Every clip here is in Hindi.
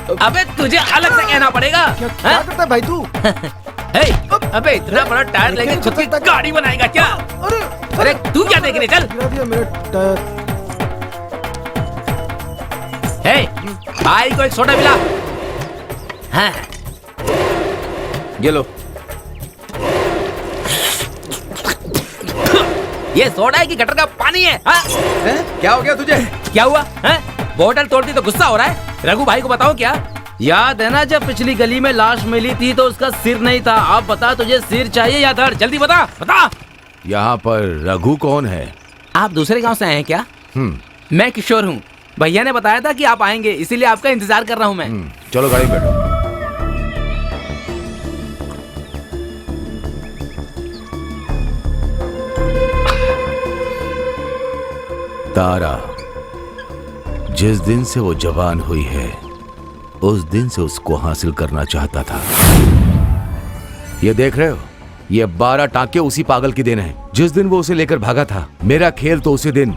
अबे तुझे अलग से कहना पड़ेगा। क्या करता है भाई तू? अबे इतना बड़ा टायर लेके खुद की गाड़ी बनाएगा क्या? अरे तू क्या देखने, चल। गिरा दिया मेरा टायर। भाई को एक सोडा मिला। हाँ। ये लो। ये सोडा है कि गटर का पानी है? हाँ? क्या हो गया तुझे? क्या हुआ? बोतल तोड़ती तो गुस्सा हो रहा है? रघु भाई को बताओ क्या? याद है ना जब पिछली गली में लाश मिली थी तो उसका सिर नहीं था। अब बता तुझे सिर चाहिए या धड़? जल्दी बता बता। यहाँ पर रघु कौन है? आप दूसरे गांव से आए हैं क्या? मैं किशोर हूँ। भैया ने बताया था कि आप आएंगे, इसीलिए आपका इंतजार कर रहा हूँ मैं। चलो गाड़ी में बैठो। तारा जिस दिन से वो जवान हुई है उस दिन से उसको हासिल करना चाहता था। ये देख रहे हो, ये 12 टांके उसी पागल की देन है। जिस दिन वो उसे लेकर भागा था, मेरा खेल तो उसी दिन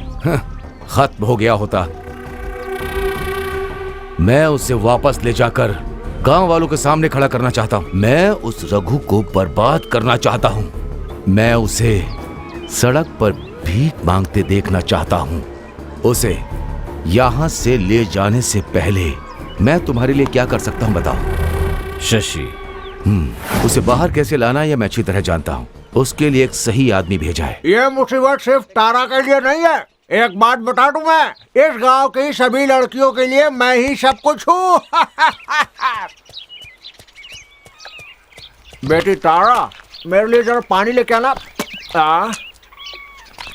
खत्म हो गया होता। मैं उसे वापस ले जाकर गांव वालों के सामने खड़ा करना चाहता हूं। मैं उस रघु को बर्बाद करना चाहता हूं। मैं उसे सड़क पर भीख मांगते देखना चाहता हूं। उसे यहां से ले जाने से पहले मैं तुम्हारे लिए क्या कर सकता हूं बताओ? शशि, उसे बाहर कैसे लाना है यह मैं अच्छी तरह जानता हूं। उसके लिए एक सही आदमी भेजा है। ये मुसीबत सिर्फ तारा के लिए नहीं है। एक बात बता दूं, मैं इस गांव की सभी लड़कियों के लिए मैं ही सब कुछ हूँ। बेटी तारा, मेरे लिए जरा पानी लेके आना।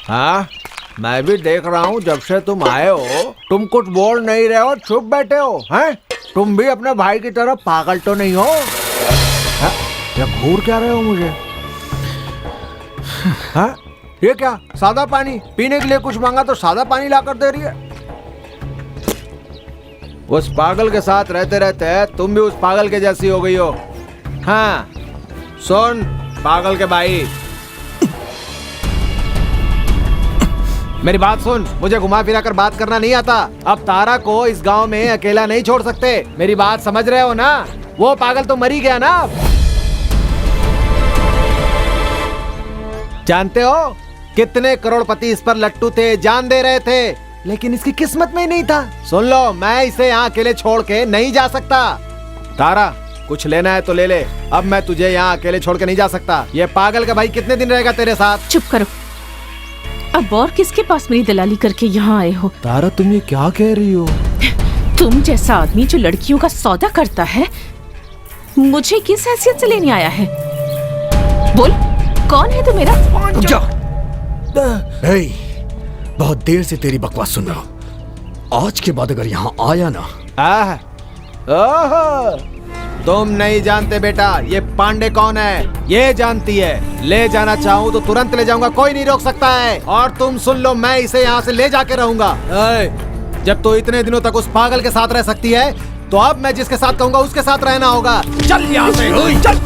हाँ, मैं भी देख रहा हूँ जब से तुम आए हो तुम कुछ बोल नहीं रहे हो, चुप बैठे हो। हैं? तुम भी अपने भाई की तरह पागल तो नहीं हो? या घूर क्या रहे हो मुझे? हाँ? ये क्या सादा पानी? पीने के लिए कुछ मांगा तो सादा पानी लाकर दे रही है। उस पागल के साथ रहते रहते तुम भी उस पागल के जैसी हो गई हो। हाँ सुन पागल के भाई, मेरी बात सुन। मुझे घुमा फिरा कर बात करना नहीं आता। अब तारा को इस गांव में अकेला नहीं छोड़ सकते। मेरी बात समझ रहे हो ना? वो पागल तो मर ही गया ना। जानते हो कितने करोड़पति इस पर लट्टू थे, जान दे रहे थे, लेकिन इसकी किस्मत में ही नहीं था। सुन लो, मैं इसे यहाँ अकेले छोड़ के नहीं जा सकता। तारा, कुछ लेना है तो ले ले। अब मैं तुझे यहाँ अकेले छोड़ के नहीं जा सकता। ये पागल का भाई कितने दिन रहेगा तेरे साथ? चुप करो। अब और किसके पास मेरी दलाली करके यहाँ आए हो? तारा, तुम ये क्या कह रही हो? तुम जैसा आदमी जो लड़कियों का सौदा करता है मुझे किस हैसियत से लेने आया है? बोल, कौन है तू मेरा? बहुत देर से तेरी बकवास सुन रहा हूँ। आज के बाद अगर यहाँ आया ना। तुम नहीं जानते बेटा, ये पांडे कौन है? ये जानती है। ले जाना चाहूँ तो तुरंत ले जाऊंगा, कोई नहीं रोक सकता है। और तुम सुन लो, मैं इसे यहाँ से ले जाके रहूंगा। जब तो इतने दिनों तक उस पागल के साथ रह सकती है तो अब मैं जिसके साथ कहूंगा उसके साथ रहना होगा। चल यहाँ से, चल।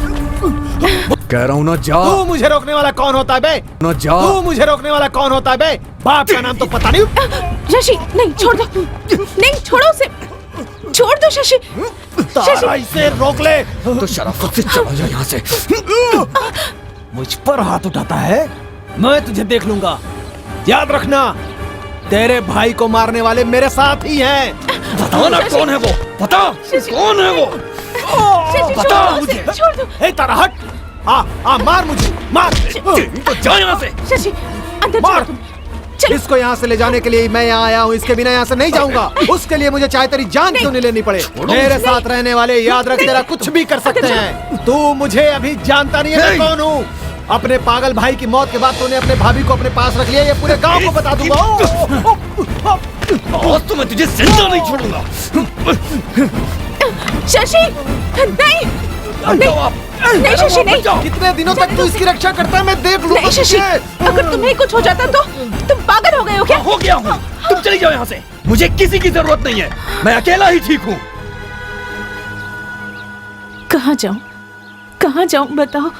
कह रहा हूँ ना जा। तू मुझे रोकने वाला कौन होता है बे? ना जा। तू मुझे रोकने वाला कौन होता है बे? बाप का नाम तो पता नहीं। शशि, नहीं, छोड़ दो। नहीं, छोड़ो उसे। छोड़ दो शशि। तारा, इसे रोक ले। तो शराफत से चला जा यहाँ से। मुझ पर हाथ उठाता है, मैं तुझे देख लूंगा। याद रखना, तेरे भाई को मारने वाले मेरे साथ ही हैं। बताओ ना कौन है वो? बताओ कौन है वो? बताओ मुझे। हे तारा, हट। मार मुझे, मार। तो जा यहाँ से। शशि, अंदर मार। चलो तुम। इसको यहाँ से ले जाने के लिए मैं यहाँ आया हूँ। इसके बिना यहाँ से नहीं जाऊंगा। उसके लिए मुझे चाहे तेरी जान क्यों नहीं लेनी पड़े। मेरे साथ रहने वाले याद रख, तेरा कुछ भी कर सकते हैं। तू मुझे अभी जानता नहीं है मैं कौन हूँ। अपने पागल भाई की मौत के बाद तूने अपने भाभी को अपने पास रख लिया। ये पूरे गांव को बता दूंगा। आज तो मैं तुझे जिंदा नहीं छोड़ूंगा। शशि, नहीं, नहीं शशि, नहीं। कितने दिनों तक तू इसकी रक्षा करता है मैं देख लूंगा। नहीं शशि, अगर तुम्हें कुछ हो जाता तो तुम पागल हो गए हो क्या? हो गया हूँ। तुम चली जाओ यहाँ से। मुझे किसी की जरूरत नहीं है। मैं अकेला ही ठीक हूँ। कहाँ जाऊं, कहाँ जाऊं बताओ?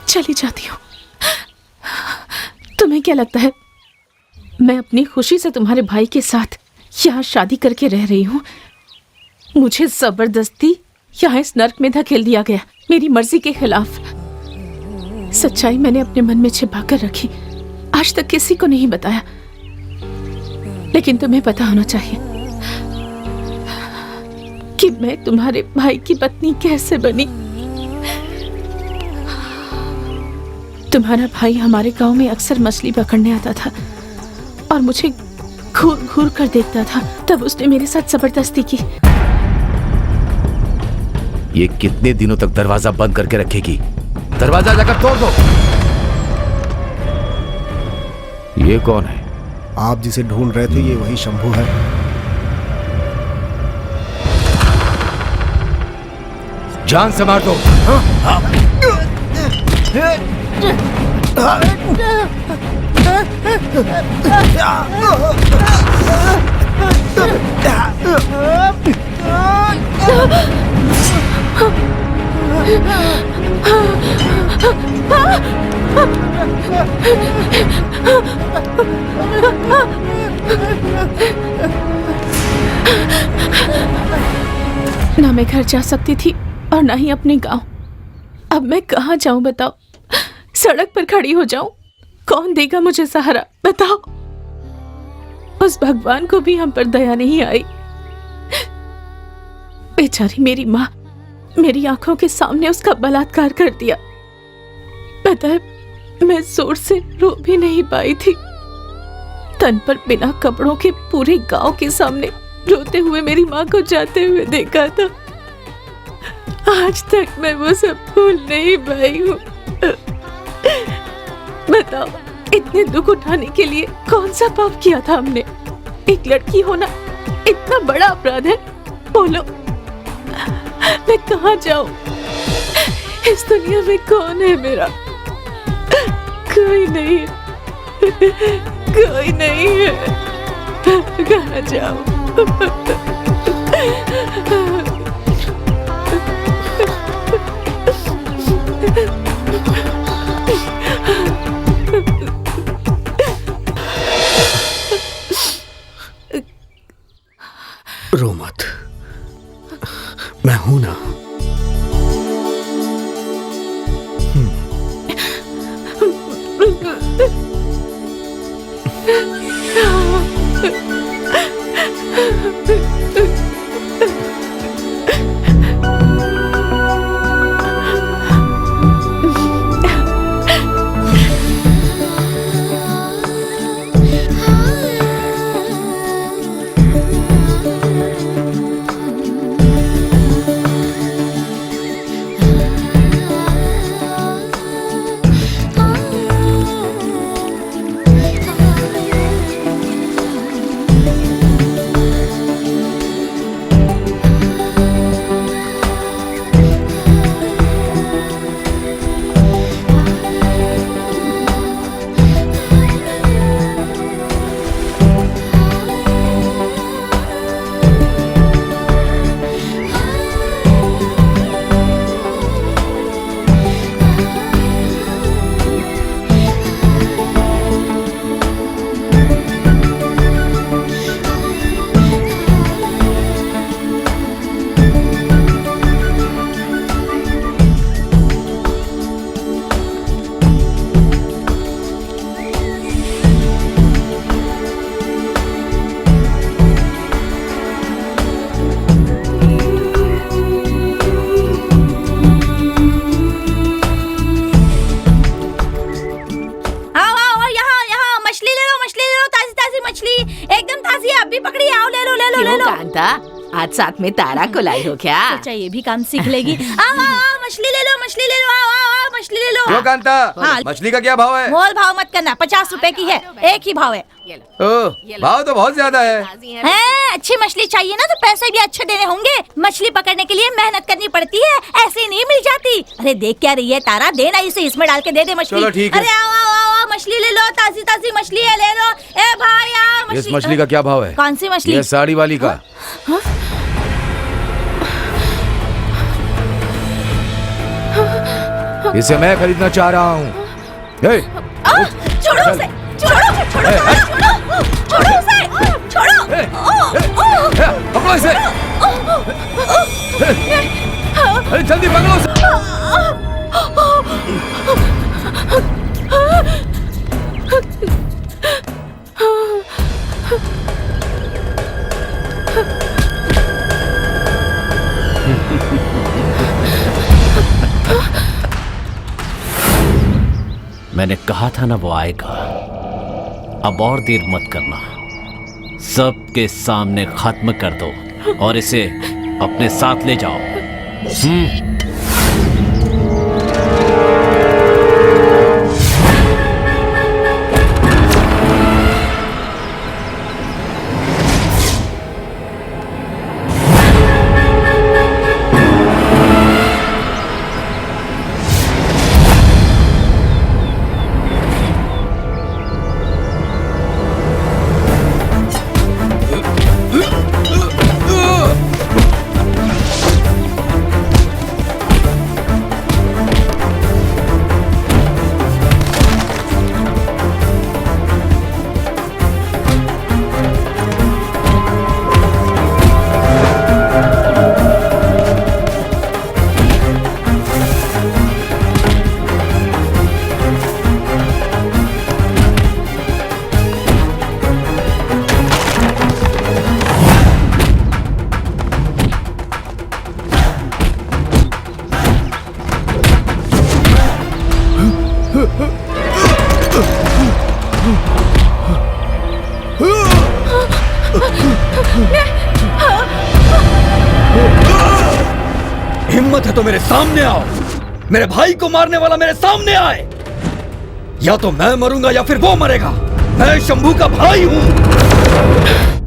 चली जाती हूँ। तुम्हें क्या लगता है मैं अपनी खुशी से तुम्हारे भाई के साथ यहाँ शादी करके रह रही हूँ? मुझे जबरदस्ती यहाँ इस नर्क में धकेल दिया गया, मेरी मर्जी के खिलाफ। सच्चाई मैंने अपने मन में छिपा कर रखी, आज तक किसी को नहीं बताया, लेकिन तुम्हें पता होना चाहिए कि मैं तुम्हारे भाई की पत्नी कैसे बनी। तुम्हारा भाई हमारे गांव में अक्सर मछली पकड़ने आता था और मुझे घूर घूर कर देखता था, तब उसने मेरे साथ जबरदस्ती की। ये कितने दिनों तक दरवाजा बंद करके रखेगी? दरवाजा जाकर तोड़ दो। ये कौन है? आप जिसे ढूंढ रहे थे ये वही शंभू है। जान से मार दो। ना मैं घर जा सकती थी और ना ही अपने गांव। अब मैं कहाँ जाऊं बताओ? सड़क पर खड़ी हो जाऊं? कौन देगा मुझे सहारा बताओ? उस भगवान को भी हम पर दया नहीं आई। बेचारी मेरी माँ मेरी आंखों के सामने उसका बलात्कार कर दिया। पता है मैं जोर से रो भी नहीं पाई थी। तन पर बिना कपड़ों के पूरे गांव के सामने रोते हुए मेरी माँ को जाते हुए देखा था। आज तक मैं वो सब भूल नहीं पाई हूँ। बताओ इतने दुख उठाने के लिए कौन सा पाप किया था हमने? एक लड़की होना इतना बड़ा अपराध है? बोलो मैं कहाँ जाऊं? इस दुनिया में कौन है मेरा? कोई नहीं है, कोई नहीं है। कहाँ जाऊं? रो मत, मैं हूं ना। आज साथ में तारा को लाई हो क्या? सोचा ये भी काम सीख लेगी। आओ आओ आओ मछली ले लो, मछली ले लो, आओ आओ आओ मछली ले लो। क्यों कांता? हाँ। मछली का क्या भाव है? मोल भाव मत करना, 50 रुपए की है, एक ही भाव है। ओह, भाव तो बहुत ज्यादा है। हैं, अच्छी मछली चाहिए ना तो पैसे भी अच्छे देने होंगे। मछली पकड़ने के लिए मेहनत करनी पड़ती है, ऐसे नहीं मिल जाती। अरे देख क्या रही है तारा, देना इसे, इसमें डाल के दे दे मछली। चलो ठीक है। अरे आओ आओ आओ आओ मछली ले लो, ताजी ताजी मछली है, ले लो। ए भाई आओ इस मछली का क्या भाव है? कौन सी मछली? ये साड़ी वाली का। इसे मैं खरीदना चाह रहा हूँ। छोड़ो उसे, छोड़ो छोड़ो छोड़ो छोड़ो उसे, छोड़ो। पकड़ो इसे। अरे जल्दी पकड़ो उसे। मैंने कहा था ना वो आएगा। अब और देर मत करना, सबके सामने खत्म कर दो और इसे अपने साथ ले जाओ। हिम्मत है तो मेरे सामने आओ। मेरे भाई को मारने वाला मेरे सामने आए। या तो मैं मरूंगा या फिर वो मरेगा। मैं शंभू का भाई हूं।